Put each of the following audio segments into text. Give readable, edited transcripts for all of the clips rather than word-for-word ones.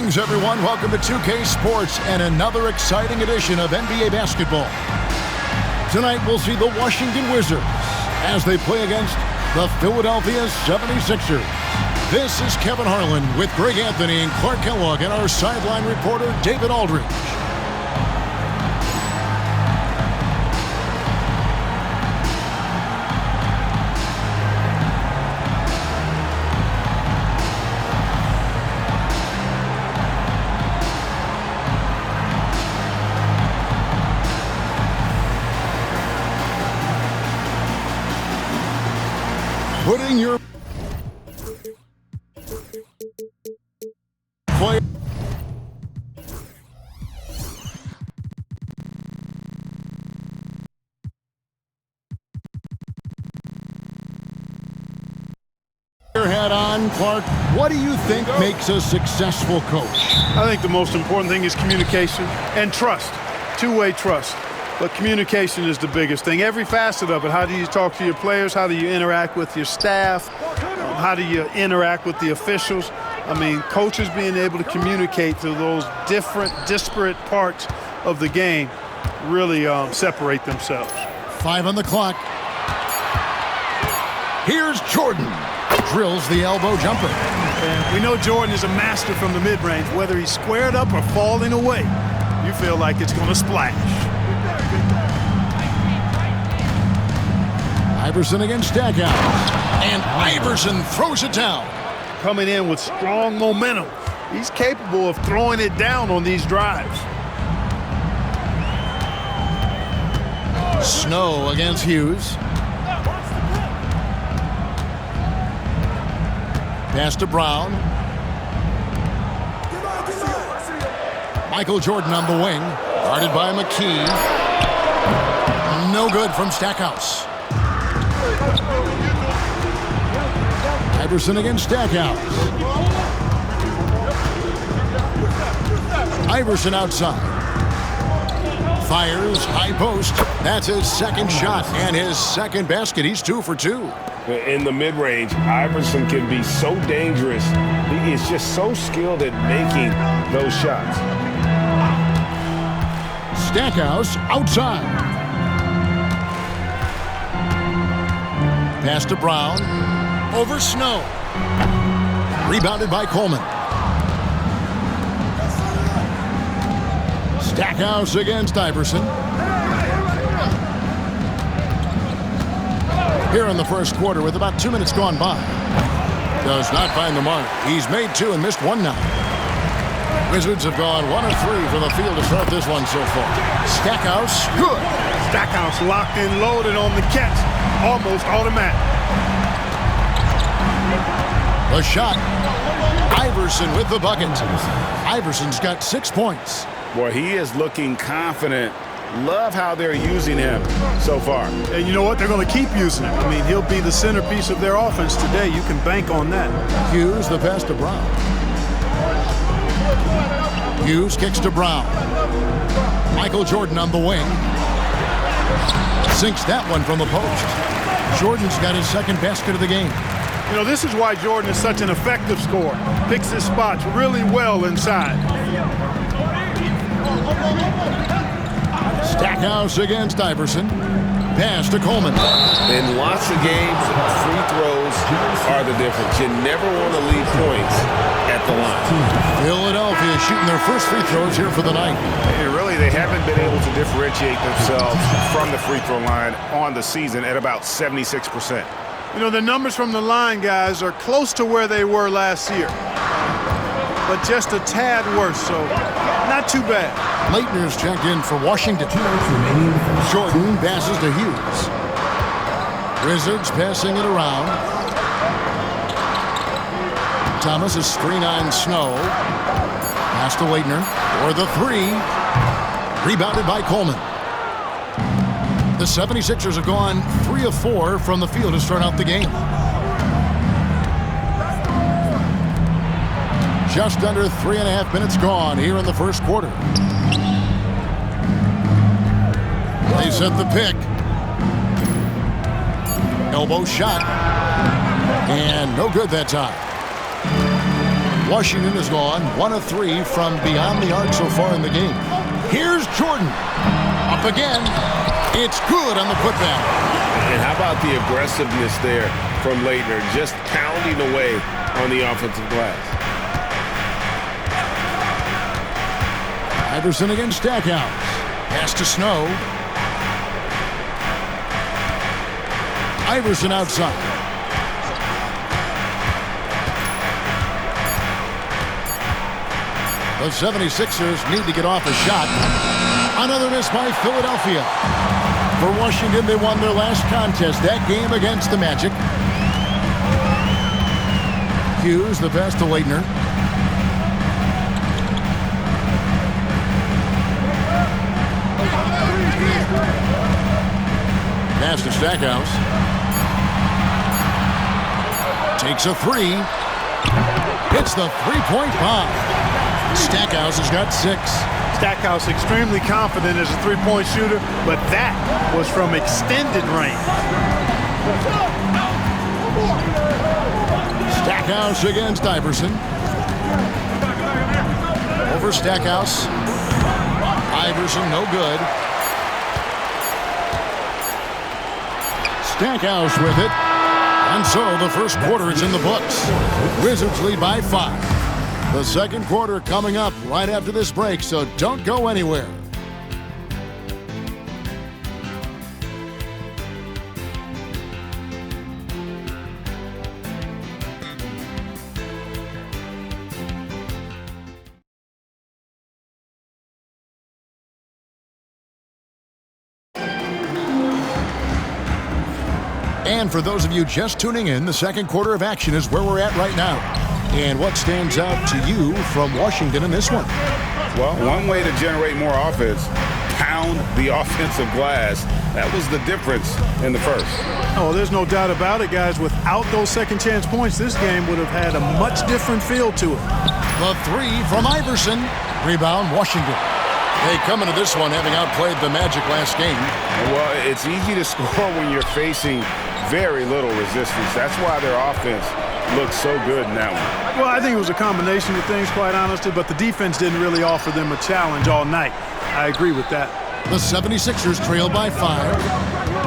Greetings, everyone. Welcome to 2K Sports and another exciting edition of NBA basketball. Tonight, we'll see the Washington Wizards as they play against the Philadelphia 76ers. This is Kevin Harlan with Greg Anthony and Clark Kellogg and our sideline reporter, David Aldridge. Putting your player hat on, Clark. What do you think makes a successful coach? I think the most important thing is communication and trust, two-way trust. But communication is the biggest thing. Every facet of it. How do you talk to your players? How do you interact with your staff? How do you interact with the officials? I mean, coaches being able to communicate to those different, disparate parts of the game really separate themselves. 5 on the clock. Here's Jordan. Drills the elbow jumper. And we know Jordan is a master from the mid-range. Whether he's squared up or falling away, you feel like it's going to splash. Iverson against Stackhouse. And Iverson throws it down. Coming in with strong momentum. He's capable of throwing it down on these drives. Snow against Hughes. Pass to Brown. Michael Jordan on the wing. Guarded by McKee. No good from Stackhouse. Iverson against Stackhouse. Iverson outside. Fires, high post. That's his second shot and his second basket. He's 2 for 2. In the mid-range, Iverson can be so dangerous. He is just so skilled at making those shots. Stackhouse outside. Pass to Brown. Over Snow. Rebounded by Coleman. Stackhouse against Iverson. Here in the first quarter with about 2 minutes gone by. Does not find the mark. He's made 2 and missed 1 now. Wizards have gone 1 of 3 from the field to start this one so far. Stackhouse, good. Stackhouse locked in, loaded on the catch. Almost automatic. The shot. Iverson with the bucket. Iverson's got 6 points. Boy, he is looking confident. Love how they're using him so far. And you know what? They're going to keep using him. I mean, he'll be the centerpiece of their offense today. You can bank on that. Hughes, the pass to Brown. Hughes kicks to Brown. Michael Jordan on the wing. Sinks that one from the post. Jordan's got his second basket of the game. You know, this is why Jordan is such an effective scorer. Picks his spots really well inside. Stackhouse against Iverson. Pass to Coleman. In lots of games, free throws are the difference. You never want to leave points at the line. Philadelphia shooting their first free throws here for the night. And really, they haven't been able to differentiate themselves from the free throw line on the season at about 76%. You know, the numbers from the line, guys, are close to where they were last year. But just a tad worse, so not too bad. Leitner's checked in for Washington. Jordan passes to Hughes. Wizards passing it around. Thomas is screen on Snow. Pass to Leitner for the 3. Rebounded by Coleman. The 76ers have gone 3 of 4 from the field to start out the game. Just under 3.5 minutes gone here in the first quarter. They set the pick. Elbow shot. And no good that time. Washington has gone 1 of 3 from beyond the arc so far in the game. Here's Jordan. Up again. It's good on the putback. And how about the aggressiveness there from Leitner, just pounding away on the offensive glass. Iverson against Stackhouse. Pass to Snow. Iverson outside. The 76ers need to get off a shot. Another miss by Philadelphia. For Washington, they won their last contest, that game against the Magic. Hughes, the pass to Leitner. Pass to Stackhouse. Takes a three. Hits the three-point bomb. Stackhouse has got 6. Stackhouse extremely confident as a three-point shooter, but that was from extended range. Stackhouse against Iverson. Over Stackhouse. Iverson, no good. Stackhouse with it. And so the first quarter is in the books. Wizards lead by 5. The second quarter coming up right after this break, so don't go anywhere. And for those of you just tuning in, the second quarter of action is where we're at right now. And what stands out to you from Washington in this one? Well, one way to generate more offense, pound the offensive glass. That was the difference in the first. Oh, there's no doubt about it, guys. Without those second chance points, this game would have had a much different feel to it. The 3 from Iverson. Rebound, Washington. They come into this one having outplayed the Magic last game. Well, it's easy to score when you're facing very little resistance. That's why their offense looks so good in that one. Well, I think it was a combination of things, quite honestly, but the defense didn't really offer them a challenge all night. I agree with that. The 76ers trail by 5.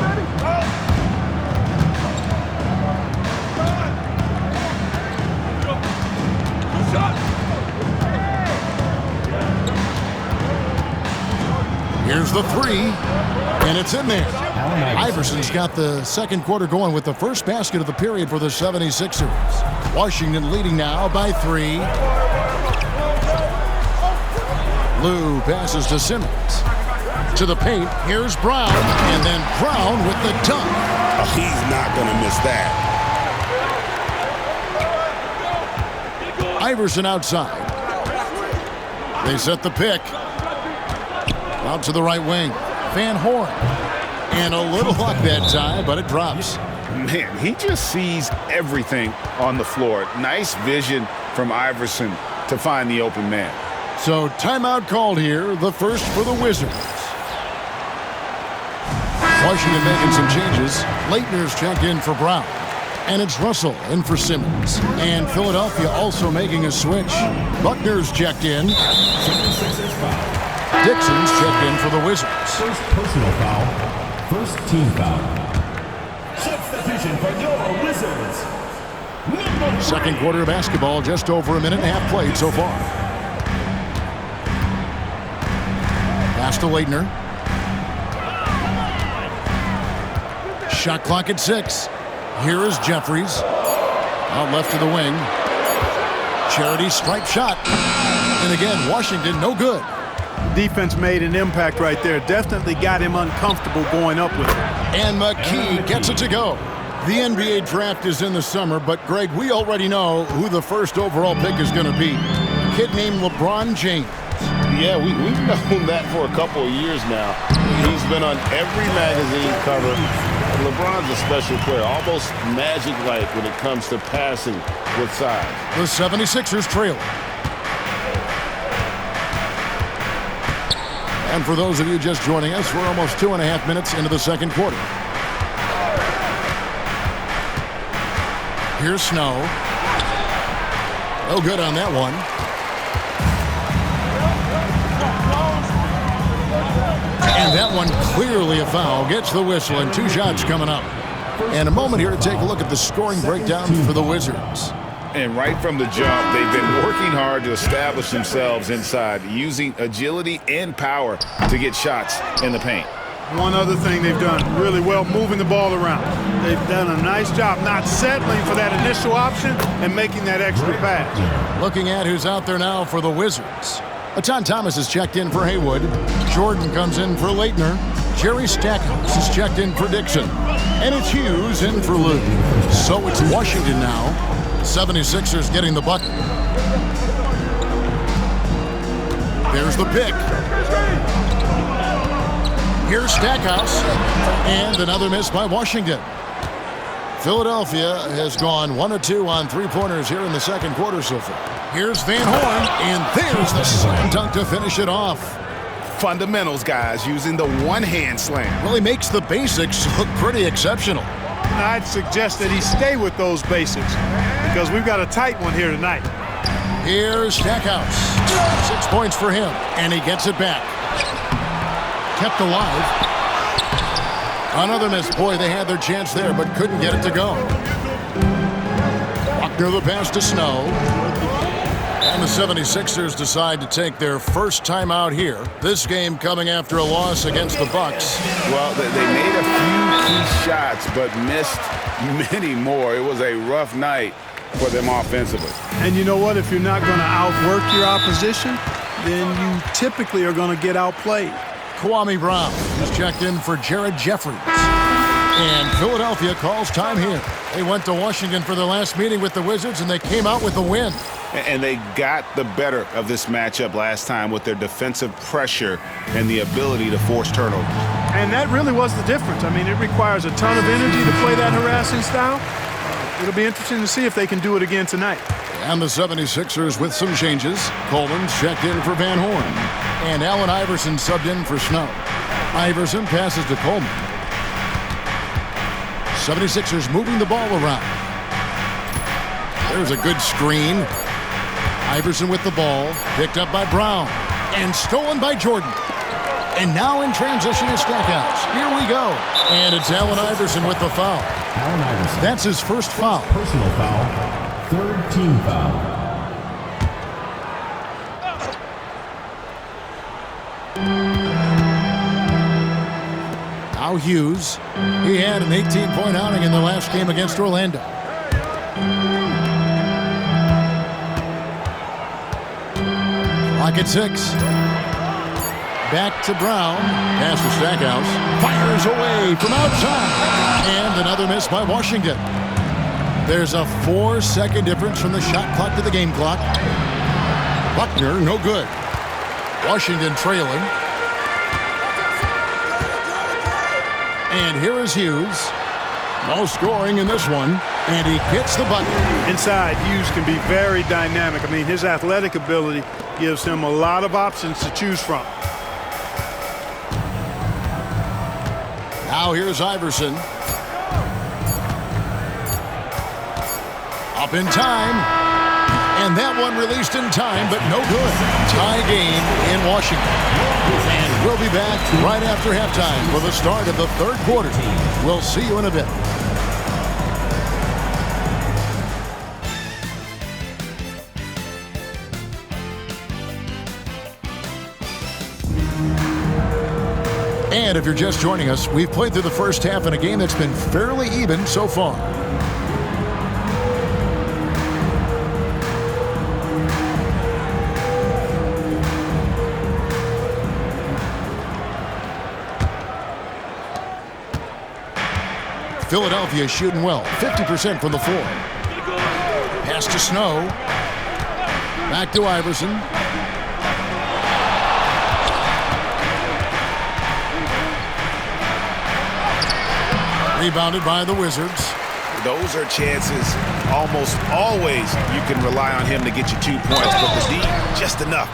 Here's the 3, and it's in there. Iverson's got the second quarter going with the first basket of the period for the 76ers. Washington leading now by 3. Lou passes to Simmons. To the paint, here's Brown, and then Brown with the dunk. Oh, he's not going to miss that. Iverson outside. They set the pick. Out to the right wing. Van Horn. And a little luck that time, but it drops. Man, he just sees everything on the floor. Nice vision from Iverson to find the open man. So timeout called here, the first for the Wizards. Washington making some changes. Leitner's checked in for Brown. And it's Russell in for Simmons. And Philadelphia also making a switch. Buckner's checked in. Dixon's checked in for the Wizards. First personal foul. First team foul. Substitution for your Wizards. Second quarter of basketball, just over a minute and a half played so far. Pass to Leitner. Shot clock at 6. Here is Jeffries. Out left to the wing. Charity stripe shot. And again, Washington no good. Defense made an impact right there. Definitely got him uncomfortable going up with it. And McKee gets it to go. The NBA draft is in the summer, but Greg, we already know who the first overall pick is going to be. A kid named LeBron James. Yeah, we've known that for a couple of years now. He's been on every magazine cover. LeBron's a special player, almost Magic-like when it comes to passing with size. The 76ers trail. And for those of you just joining us, we're almost 2.5 minutes into the second quarter. Here's Snow. No good on that one. And that one clearly a foul. Gets the whistle and 2 shots coming up. And a moment here to take a look at the scoring breakdown for the Wizards. And right from the jump, they've been working hard to establish themselves inside, using agility and power to get shots in the paint. One other thing they've done really well, moving the ball around. They've done a nice job not settling for that initial option and making that extra pass. Looking at who's out there now for the Wizards. Aton Thomas is checked in for Haywood. Jordan comes in for Leitner. Jerry Stackhouse is checked in for Dixon. And it's Hughes in for Lou. So it's Washington now. 76ers getting the bucket. There's the pick. Here's Stackhouse. And another miss by Washington. Philadelphia has gone 1 of 2 on 3-pointers here in the second quarter so far. Here's Van Horn, and there's the slam dunk to finish it off. Fundamentals, guys, using the one-hand slam. Really makes the basics look pretty exceptional. I'd suggest that he stay with those basics because we've got a tight one here tonight. Here's Stackhouse. 6 points for him, and he gets it back. Kept alive. Another miss. Boy, they had their chance there, but couldn't get it to go. Buckner the pass to Snow. And the 76ers decide to take their first time out here. This game coming after a loss against the Bucks. Well, they made a few key shots, but missed many more. It was a rough night for them offensively. And you know what? If you're not going to outwork your opposition, then you typically are going to get outplayed. Kwame Brown is checked in for Jared Jeffries. And Philadelphia calls time here. They went to Washington for their last meeting with the Wizards, and they came out with a win. And they got the better of this matchup last time with their defensive pressure and the ability to force turnovers. And that really was the difference. I mean, it requires a ton of energy to play that harassing style. It'll be interesting to see if they can do it again tonight. And the 76ers with some changes. Coleman's checked in for Van Horn. And Allen Iverson subbed in for Snow. Iverson passes to Coleman. 76ers moving the ball around. There's a good screen. Iverson with the ball. Picked up by Brown. And stolen by Jordan. And now in transition is Stackhouse. Here we go. And it's Allen Iverson with the foul. Allen Iverson. That's his first foul. Personal foul. Third team foul. Now Hughes. He had an 18-point outing in the last game against Orlando. Clock at 6. Back to Brown. Pass to Stackhouse. Fires away from outside. And another miss by Washington. There's a 4-second difference from the shot clock to the game clock. Buckner, no good. Washington trailing. And here is Hughes. No scoring in this one. And he gets the bucket. Inside, Hughes can be very dynamic. I mean, his athletic ability gives him a lot of options to choose from. Now here's Iverson. Up in time. And that one released in time, but no good. Tie game in Washington. And we'll be back right after halftime for the start of the third quarter. We'll see you in a bit. And if you're just joining us, we've played through the first half in a game that's been fairly even so far. Philadelphia shooting well, 50% from the floor. Pass to Snow. Back to Iverson. Rebounded by the Wizards. Those are chances almost always you can rely on him to get you 2 points, but the D, just enough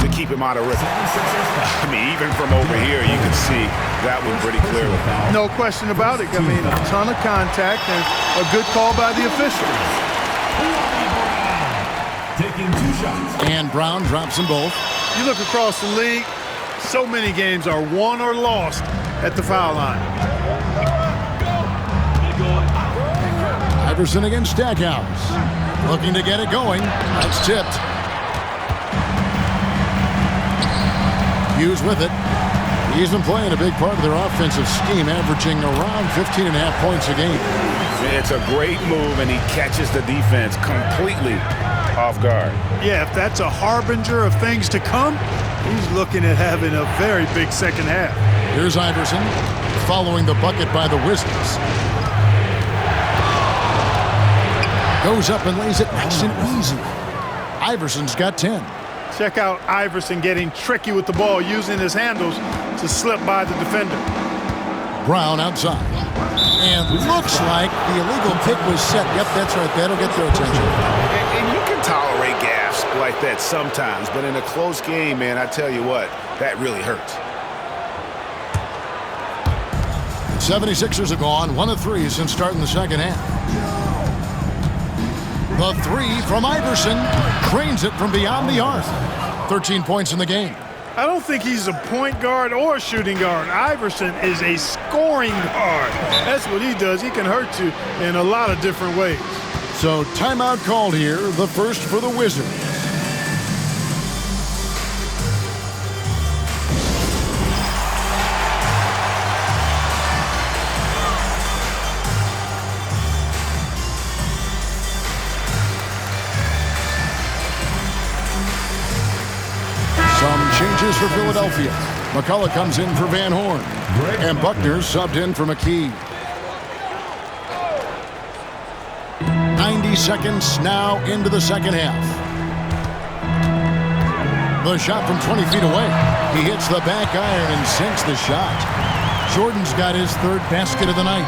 to keep him out of rhythm. I mean, even from over here, you can see that one pretty clearly. No question about it. I mean, a ton of contact and a good call by the official. taking 2 shots. And Brown drops them both. You look across the league, so many games are won or lost at the foul line. Iverson against Stackhouse. Looking to get it going. That's tipped. Hughes with it. He's been playing a big part of their offensive scheme, averaging around 15.5 points a game. It's a great move, and he catches the defense completely off guard. Yeah, if that's a harbinger of things to come, he's looking at having a very big second half. Here's Iverson following the bucket by the Wizards. Goes up and lays it nice and easy. Iverson's got 10. Check out Iverson getting tricky with the ball, using his handles to slip by the defender. Brown outside. And looks like the illegal pick was set. Yep, that's right. That'll get their attention. And you can tolerate gaffes like that sometimes, but in a close game, man, I tell you what, that really hurts. 76ers have gone 1 of 3 since starting the second half. The 3 from Iverson cranes it from beyond the arc. 13 points in the game. I don't think he's a point guard or a shooting guard. Iverson is a scoring guard. That's what he does. He can hurt you in a lot of different ways. So timeout called here, the first for the Wizards. Some changes for Philadelphia. McCullough comes in for Van Horn. And Buckner subbed in for McKee. 90 seconds now into the second half. The shot from 20 feet away. He hits the back iron and sinks the shot. Jordan's got his 3rd basket of the night.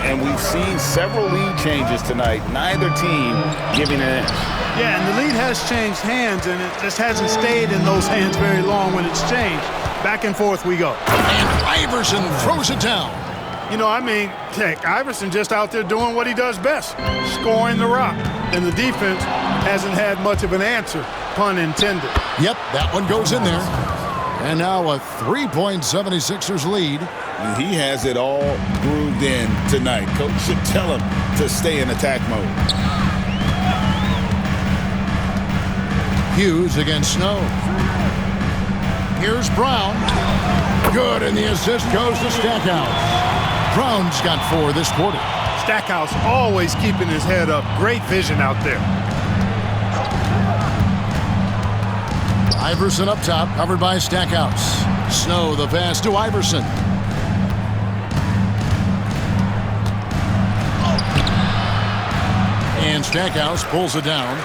And we've seen several lead changes tonight. Neither team giving an inch. Yeah, and the lead has changed hands, and it just hasn't stayed in those hands very long when it's changed. Back and forth we go. And Iverson throws it down. You know, I mean, heck, Iverson just out there doing what he does best, scoring the rock. And the defense hasn't had much of an answer, pun intended. Yep, that one goes in there. And now a 3-point 76ers lead. He has it all grooved in tonight. Coach should tell him to stay in attack mode. Hughes against Snow. Here's Brown. Good, and the assist goes to Stackhouse. Brown's got 4 this quarter. Stackhouse always keeping his head up. Great vision out there. Iverson up top, covered by Stackhouse. Snow the pass to Iverson. And Stackhouse pulls it down.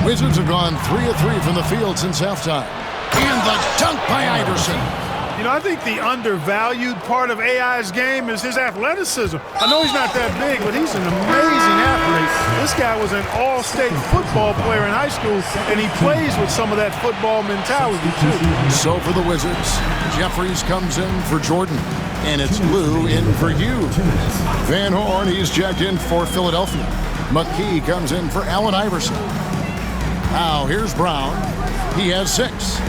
Wizards have gone 3 of 3 from the field since halftime. And the dunk by Iverson. You know, I think the undervalued part of AI's game is his athleticism. I know he's not that big, but he's an amazing athlete. This guy was an all-state football player in high school, and he plays with some of that football mentality, too. So for the Wizards, Jeffries comes in for Jordan, and it's Lou in for Hughes. Van Horn, he's checked in for Philadelphia. McKee comes in for Allen Iverson. Now here's Brown. He has 6.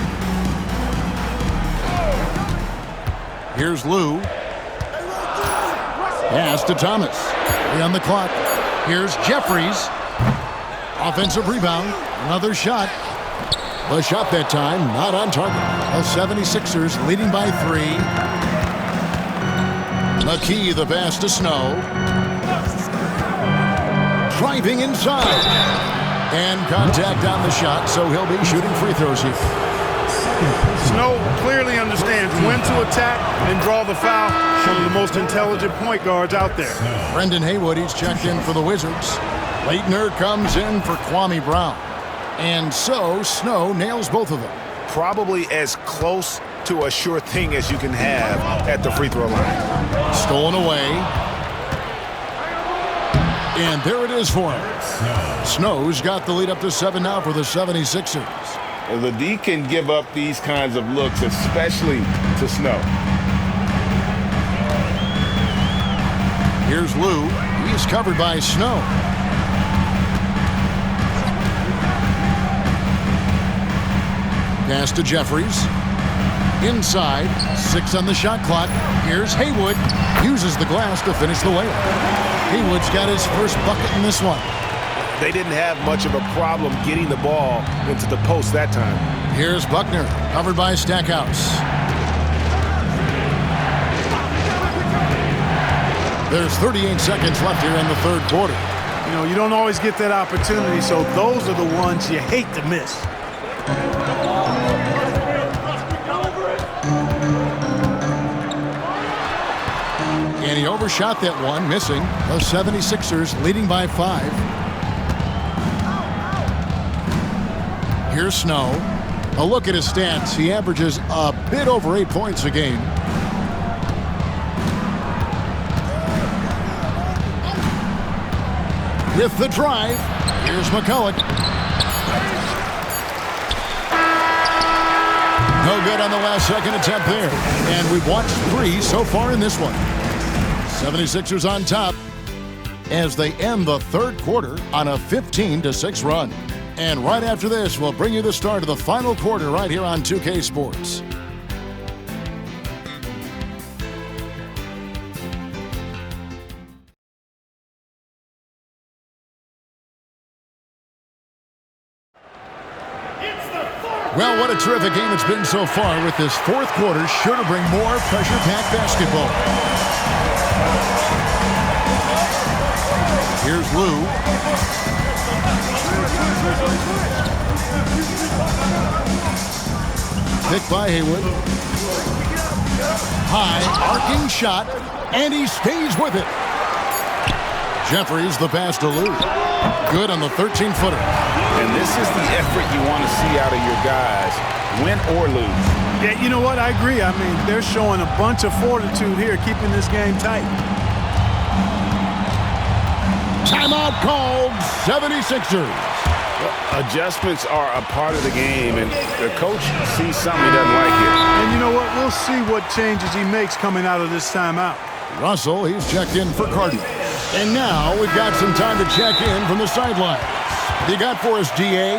Here's Lou. Pass to Thomas. 3 on the clock. Here's Jeffries. Offensive rebound. Another shot. The shot that time not on target. The 76ers leading by 3. McKee the pass to Snow. Driving inside. And contact on the shot, so he'll be shooting free throws here. Snow clearly understands when to attack and draw the foul. One of the most intelligent point guards out there. Brendan Haywood, he's checked in for the Wizards. Leitner comes in for Kwame Brown. And so Snow nails both of them. Probably as close to a sure thing as you can have at the free throw line. Stolen away. And there it is for him. Snow's got the lead up to 7 now for the 76ers. Well, the D can give up these kinds of looks, especially to Snow. Here's Lou. He's covered by Snow. Pass to Jeffries. Inside, 6 on the shot clock. Here's Haywood. Uses the glass to finish the layup. Haywood's got his first bucket in this one. They didn't have much of a problem getting the ball into the post that time. Here's Buckner, covered by Stackhouse. There's 38 seconds left here in the third quarter. You know, you don't always get that opportunity, so those are the ones you hate to miss. And he overshot that one, missing. The 76ers leading by 5. Here's Snow. A look at his stats. He averages a bit over 8 points a game. With the drive, here's McCulloch. No good on the last second attempt there. And we've watched 3 so far in this one. 76ers on top as they end the third quarter on a 15-6 run. And right after this, we'll bring you the start of the final quarter right here on 2K Sports. Well, what a terrific game it's been so far, with this fourth quarter sure to bring more pressure-packed basketball. Here's Lou. Picked by Haywood. High, arcing shot, and he stays with it. Jeffries the pass to Lou. Good on the 13-footer. And this is the effort you want to see out of your guys, win or lose. Yeah, you know what? I agree. I mean, they're showing a bunch of fortitude here, keeping this game tight. Timeout called, 76ers. Well, adjustments are a part of the game, and the coach sees something he doesn't like here. And you know what? We'll see what changes he makes coming out of this timeout. Russell, he's checked in for Cardinal. And now we've got some time to check in from the sidelines. What you got for us, DA?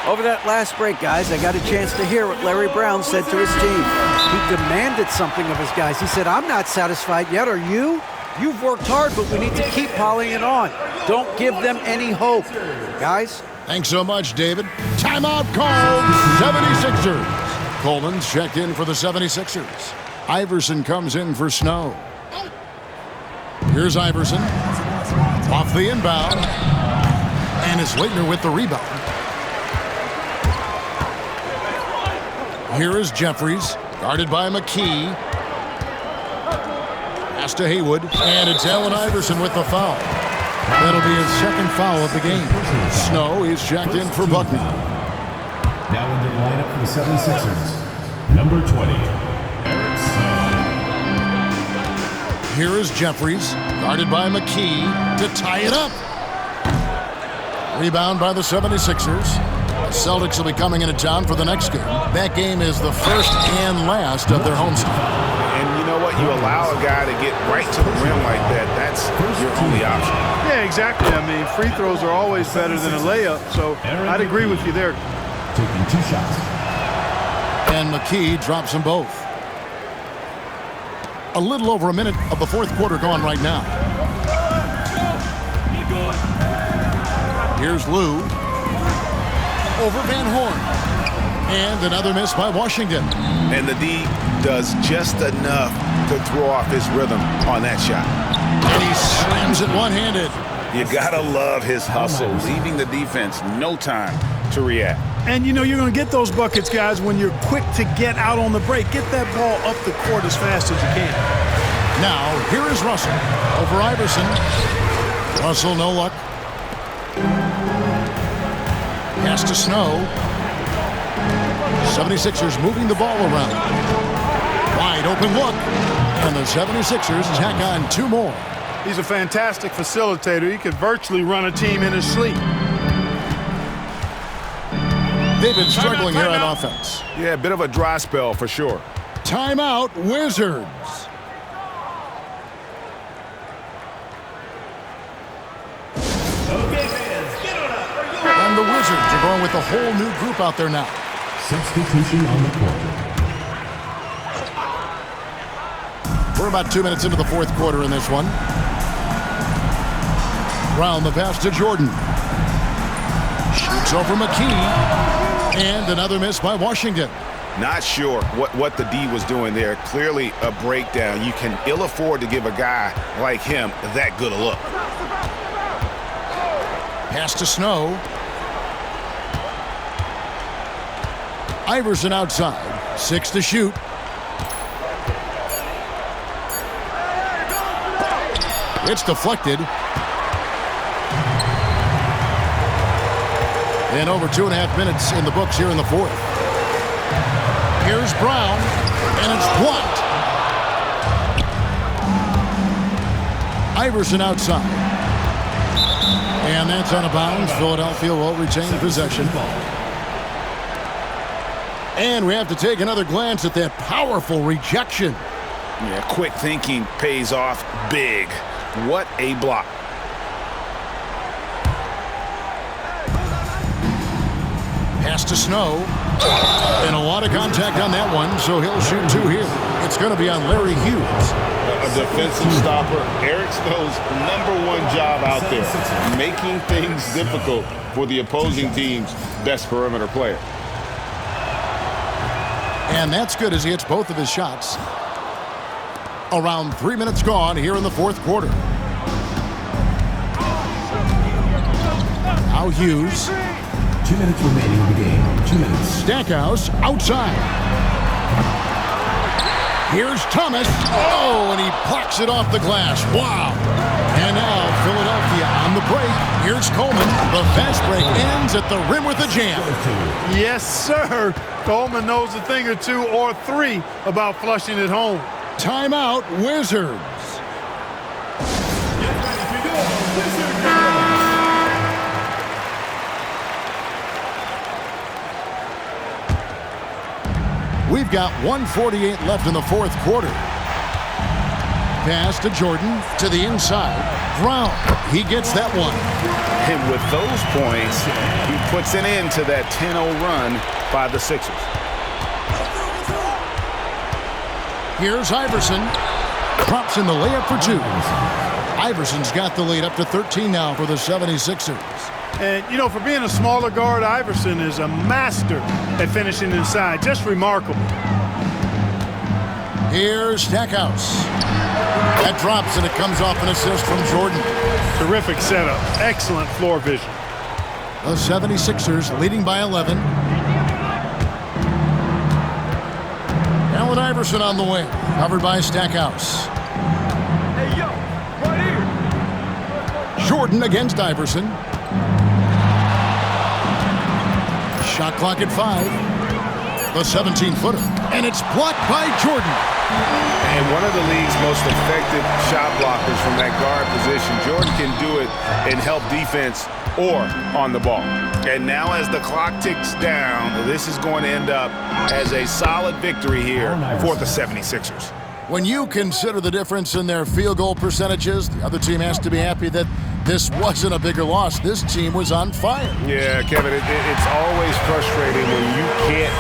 Over that last break, guys, I got a chance to hear what Larry Brown said to his team. He demanded something of his guys. He said, I'm not satisfied yet, are you? You've worked hard, but we need to keep piling it on. Don't give them any hope. Guys? Thanks so much, David. Timeout called, 76ers. Coleman's checked in for the 76ers. Iverson comes in for Snow. Here's Iverson. Off the inbound. And it's Leitner with the rebound. Here is Jeffries, guarded by McKee. Pass to Haywood, and it's Allen Iverson with the foul. That'll be his second foul of the game. Snow is checked in for Buckner. Now into the lineup for the 76ers, number 20, Eric Snow. Here is Jeffries, guarded by McKee, to tie it up. Rebound by the 76ers. The Celtics will be coming into town for the next game. That game is the first and last of their homestand. And you know what? You allow a guy to get right to the rim like that. That's your only option. Yeah, exactly. I mean, free throws are always better than a layup, so I'd agree with you there. Taking 2 shots. And McKee drops them both. A little over a minute of the fourth quarter gone right now. Here's Lou. Over Van Horn. And another miss by Washington. And the D does just enough to throw off his rhythm on that shot. And he slams it one-handed. You gotta love his hustle, leaving the defense no time to react. And you know you're going to get those buckets, guys, when you're quick to get out on the break. Get that ball up the court as fast as you can. Now, here is Russell. Over Iverson. Russell, no luck. Pass to Snow. 76ers moving the ball around. Wide open look. And the 76ers tack on 2 more. He's a fantastic facilitator. He could virtually run a team in his sleep. They've been struggling here on offense. Yeah, a bit of a dry spell for sure. Timeout, Wizards. Okay, fans, get on up. And the Wizards are going with a whole new group out there now. Substitution on the court. We're about 2 minutes into the fourth quarter in this one. Brown the pass to Jordan. Shoots over McKee. And another miss by Washington. Not sure what the D was doing there. Clearly a breakdown. You can ill afford to give a guy like him that good a look. Pass to Snow. Iverson outside. 6 to shoot. It's deflected. And over 2.5 minutes in the books here in the fourth. Here's Brown, and it's blocked. Iverson outside. And that's out of bounds. Philadelphia will retain possession. And we have to take another glance at that powerful rejection. Yeah, quick thinking pays off big. What a block. Pass to Snow. And a lot of contact on that one, so he'll shoot 2 here. It's going to be on Larry Hughes. A defensive stopper. Eric Snow's #1 job out there, making things difficult for the opposing team's best perimeter player. And that's good as he hits both of his shots. Around 3 minutes gone here in the fourth quarter. Now Hughes. 2 minutes remaining in the game. 2 minutes. Stackhouse outside. Here's Thomas. Oh, and he plucks it off the glass. Wow. And now Philadelphia on the break. Here's Coleman. The fast break ends at the rim with a jam. Yes, sir. Coleman knows a thing or two or three about flushing it home. Timeout, Wizards. We've got 1:48 left in the fourth quarter. Pass to Jordan to the inside. Brown, he gets that one. And with those points, he puts an end to that 10-0 run by the Sixers. Here's Iverson. Drops in the layup for 2. Iverson's got the lead up to 13 now for the 76ers. And, you know, for being a smaller guard, Iverson is a master at finishing inside. Just remarkable. Here's Stackhouse. That drops, and it comes off an assist from Jordan. Terrific setup. Excellent floor vision. The 76ers leading by 11. Allen Iverson on the wing, covered by Stackhouse. Hey, yo, right here. Jordan against Iverson. Shot clock at 5. The 17-footer. And it's blocked by Jordan. And one of the league's most effective shot blockers from that guard position. Jordan can do it in help defense or on the ball. And now as the clock ticks down, this is going to end up as a solid victory here for the 76ers. When you consider the difference in their field goal percentages, the other team has to be happy that this wasn't a bigger loss. This team was on fire. Yeah, Kevin, it's always frustrating when you can't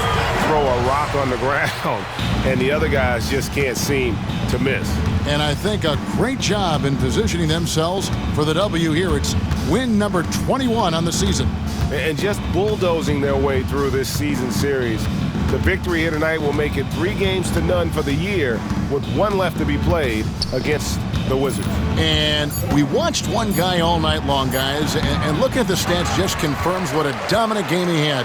throw a rock on the ground and the other guys just can't seem to miss. And I think a great job in positioning themselves for the W here. It's win number 21 on the season. And just bulldozing their way through this season series. The victory here tonight will make it 3-0 for the year with 1 left to be played against the Wizards. And we watched one guy all night long, guys, and looking at the stats just confirms what a dominant game he had.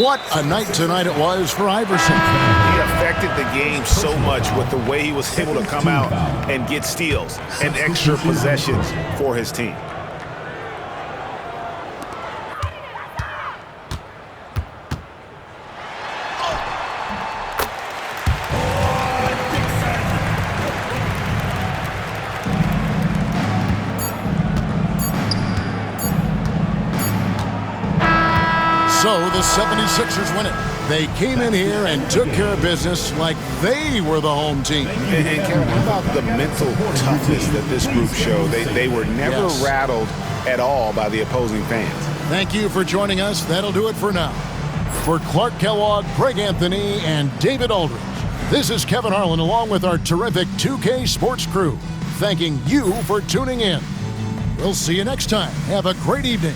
What a night tonight it was for Iverson. He affected the game so much with the way he was able to come out and get steals and extra possessions for his team. So the 76ers win it. They came in here and took care of business like they were the home team. And Kevin, how about the mental toughness that this group showed? They were never rattled at all by the opposing fans. Thank you for joining us. That'll do it for now. For Clark Kellogg, Greg Anthony, and David Aldridge, this is Kevin Harlan along with our terrific 2K Sports crew, thanking you for tuning in. We'll see you next time. Have a great evening.